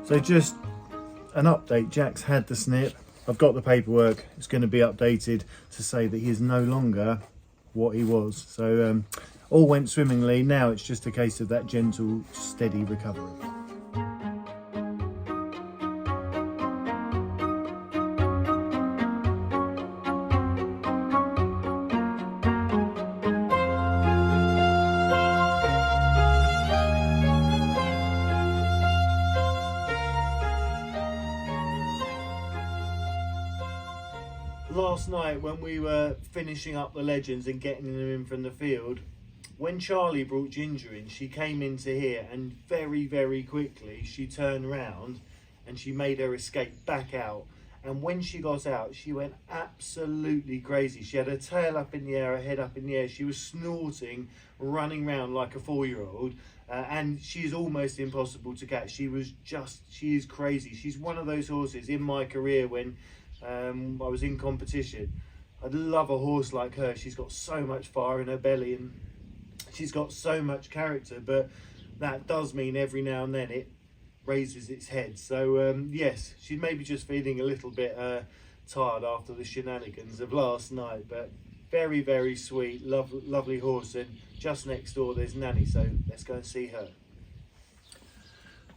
So just an update, Jack's had the snip. I've got the paperwork. It's going to be updated to say that he is no longer what he was. So all went swimmingly. Now it's just a case of that gentle, steady recovery. Last night when we were finishing up the legends and getting them in from the field, when Charlie brought Ginger in, she came into here and very quickly she turned around and she made her escape back out. And when she got out, she went absolutely crazy. She had her tail up in the air, her head up in the air. She was snorting, running around like a 4-year-old. And she's almost impossible to catch. She is crazy. She's one of those horses in my career when I was in competition. I'd love a horse like her. She's got so much fire in her belly and she's got so much character, but that does mean every now and then it raises its head. So yes, she's maybe just feeling a little bit tired after the shenanigans of last night, but very sweet, lovely horse. And just next door there's Nanny, so let's go and see her.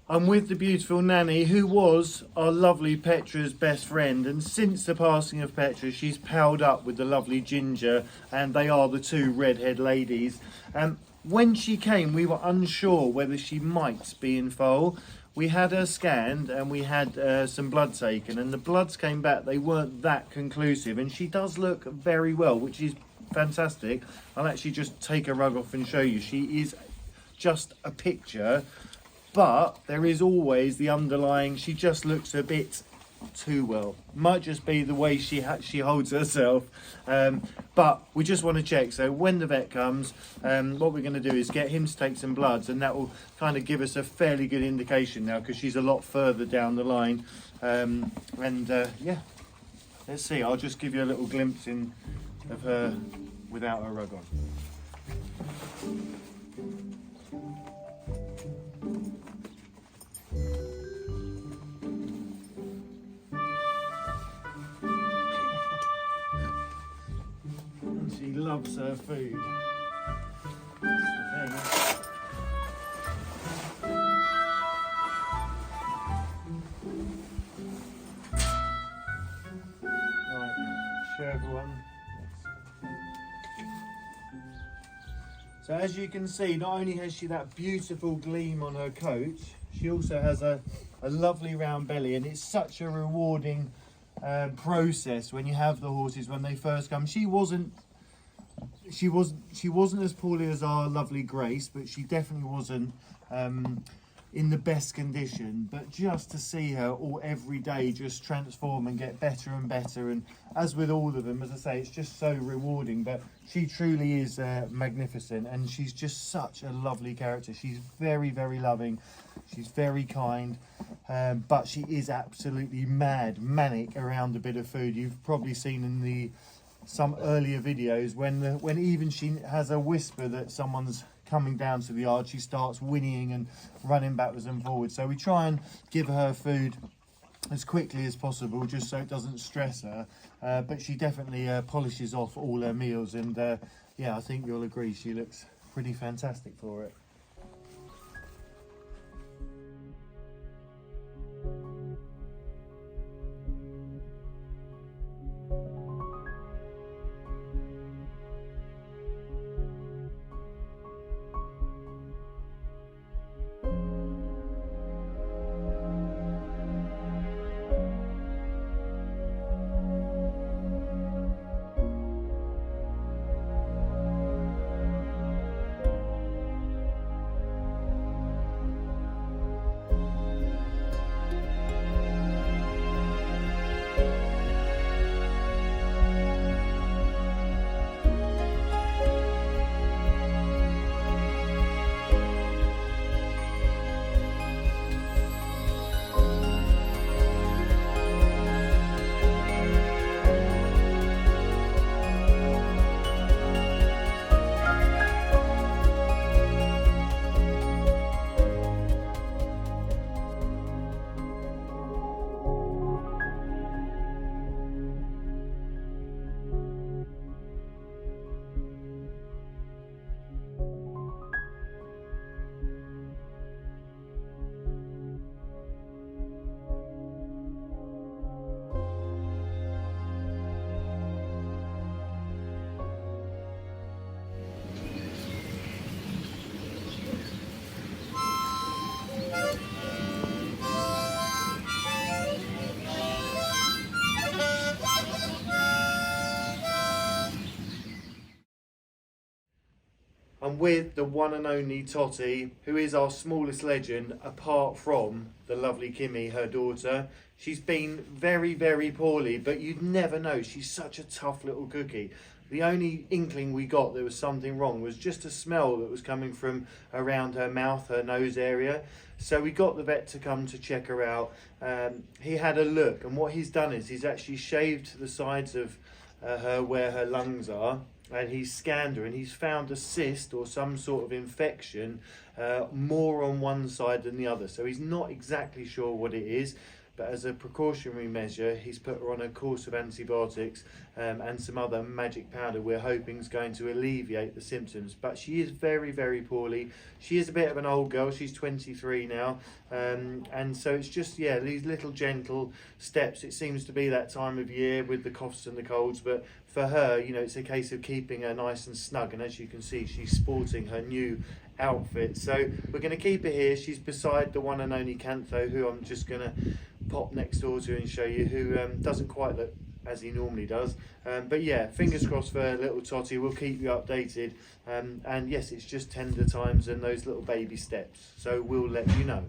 I'm with the beautiful Nanny, who was our lovely Petra's best friend, and since the passing of Petra she's palled up with the lovely Ginger, and they are the two redhead ladies. When she came we were unsure whether she might be in foal. We had her scanned and we had some blood taken, and the bloods came back, they weren't that conclusive, and she does look very well, which is fantastic. I'll actually just take her rug off and show you. She is just a picture. But there is always the underlying, she just looks a bit too well. Might just be the way she holds herself. But we just want to check. So when the vet comes, what we're going to do is get him to take some bloods, and that will kind of give us a fairly good indication now, because she's a lot further down the line. Yeah, let's see. I'll just give you a little glimpse of her without her rug on. She loves her food. That's the thing. Right, show everyone. So as you can see, not only has she that beautiful gleam on her coat, she also has a lovely round belly, and it's such a rewarding process when you have the horses when they first come. She wasn't as poorly as our lovely Grace, but she definitely wasn't in the best condition. But just to see her all every day just transform and get better and better, and as with all of them, as I say, it's just so rewarding. But she truly is magnificent, and she's just such a lovely character. She's very loving, she's very kind, but she is absolutely manic around a bit of food. You've probably seen in some earlier videos when even she has a whisper that someone's coming down to the yard, she starts whinnying and running backwards and forwards. So we try and give her food as quickly as possible, just so it doesn't stress her, but she definitely polishes off all her meals, and yeah, I think you'll agree she looks pretty fantastic for it. I'm with the one and only Totty, who is our smallest legend apart from the lovely Kimmy, her daughter. She's been very, very poorly, but you'd never know. She's such a tough little cookie. The only inkling we got there was something wrong was just a smell that was coming from around her mouth, her nose area. So we got the vet to come to check her out. He had a look, and what he's done is he's actually shaved the sides of her where her lungs are, and he's scanned her and he's found a cyst or some sort of infection more on one side than the other. So he's not exactly sure what it is, but as a precautionary measure he's put her on a course of antibiotics and some other magic powder we're hoping is going to alleviate the symptoms. But she is very, very poorly. She is a bit of an old girl, she's 23 now, and so it's just, yeah, these little gentle steps. It seems to be that time of year with the coughs and the colds, but for her, you know, it's a case of keeping her nice and snug, and as you can see, she's sporting her new outfit. So we're going to keep her here. She's beside the one and only Cantho, who I'm just going to pop next door to and show you, who doesn't quite look as he normally does, but yeah, fingers crossed for little Totty. We'll keep you updated, and yes, it's just tender times and those little baby steps, so we'll let you know.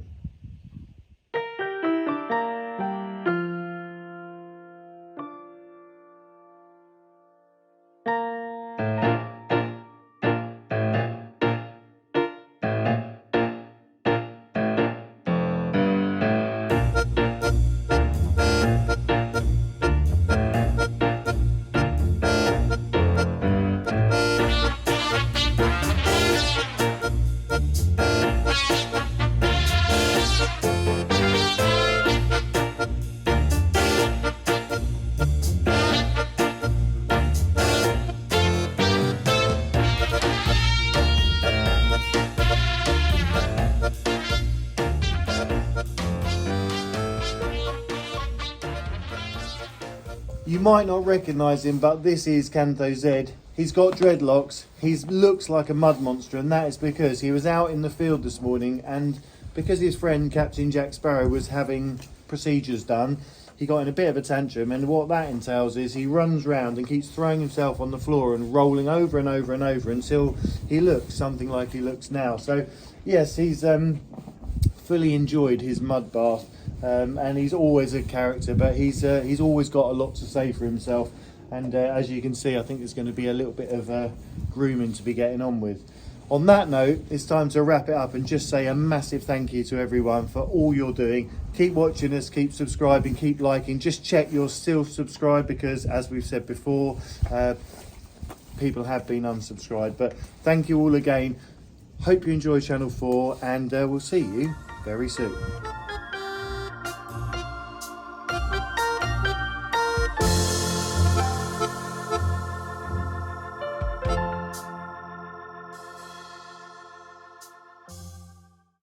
You might not recognise him, but this is Cantho Z. He's got dreadlocks. He looks like a mud monster, and that is because he was out in the field this morning, and because his friend Captain Jack Sparrow was having procedures done, he got in a bit of a tantrum, and what that entails is he runs round and keeps throwing himself on the floor and rolling over and over and over until he looks something like he looks now. So yes, he's fully enjoyed his mud bath, and he's always a character, but he's always got a lot to say for himself, and as you can see, I think there's going to be a little bit of grooming to be getting on with. On that note, it's time to wrap it up and just say a massive thank you to everyone for all you're doing. Keep watching us, keep subscribing, keep liking. Just check you're still subscribed, because as we've said before, people have been unsubscribed. But thank you all again. Hope you enjoy Channel 4, and we'll see you very soon.